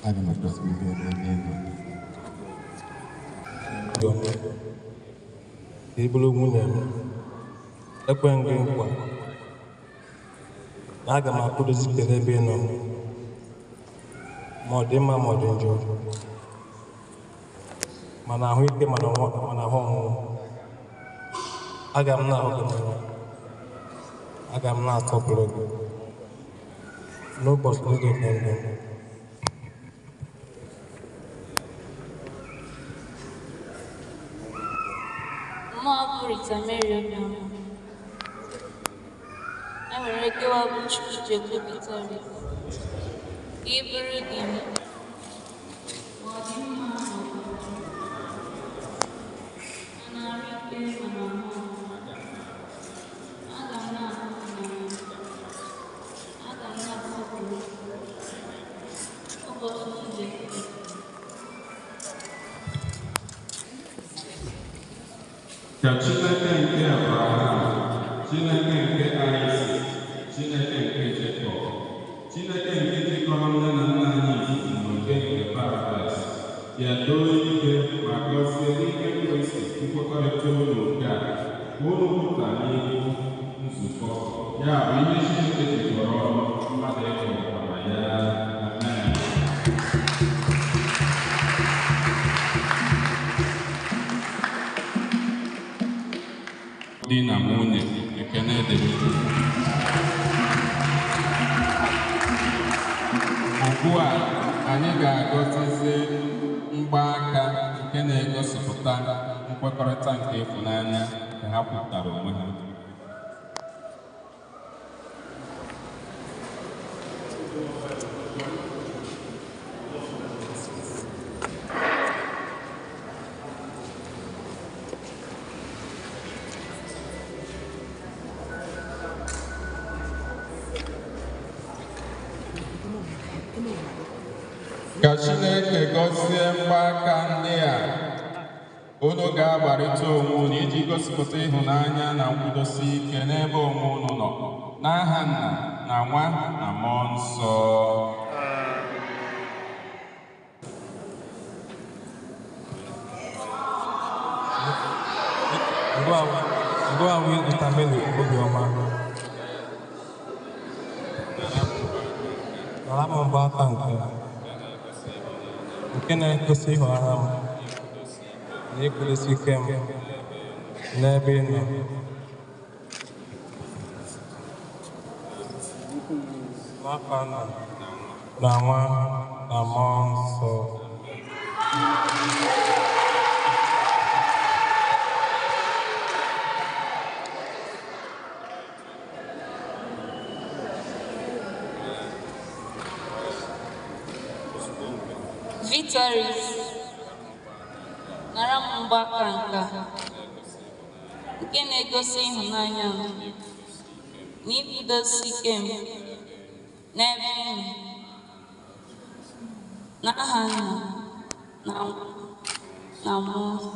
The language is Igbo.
aga m akpọsi ibe n'ebe ego ka ị bụrụ nwunye m ekwe gị nkwa na aga m akwụdozi n'ebe ị nọ ma ọ dị mma ma ọ dị njọ mana ahụike mana ahụ ọnwụnwụ aga m na-ahụ gị n'anya aga m na-asọpụrụ gị n'ụbọchị ndị dị ndụ Rita Mary Obioma. I will regular bunch of Jekwu O. Ibrahim. Ka Chineke nke Abraham, Chineke nke Isaac, Chineke nke Jekwu O, Chineke nke jikọrọ nne na nna anyị n'oge nke Paradaịs, ya doo ike ma gọzie n'ike Kristi nkwekọrịta unu nke a, ka unu pụta n'ihu nzukọ, ya bụ ihe Chineke jikọrọ ọnụ mmadụ ekewara ya. Amen. Di na nwunye ekene dịrị ugbu a anyị ga-agọzizi mgbaaka nke na-egosipụta nkwekọrịta nke ịhụnanya ka ha kwupụtara onwe ha. Ka Chineke gọzie mgbaaka ndị a unu ga-agbarịta onwe unu iji gosipụta ịhụnanya na nkwudosi ike n'ebe onwe unu nọ n'aha Nna na Nwa na Mmụọ Nsọ. Ngwa ahụ Rita Mary Obioma nara m mgbaaka nke na-egosi ịhụnanya m na ịkwụdosi ike m n'ebe ị nọ n'afa Nna na Nwa na Mmụọ Nsọ. Victories. Nara m mgbaka nke na-egosi ịhụnanya m na ibidosi ike m n'ebe ị nọ n'aha Nna na Nwa na Mmụọ Nsọ.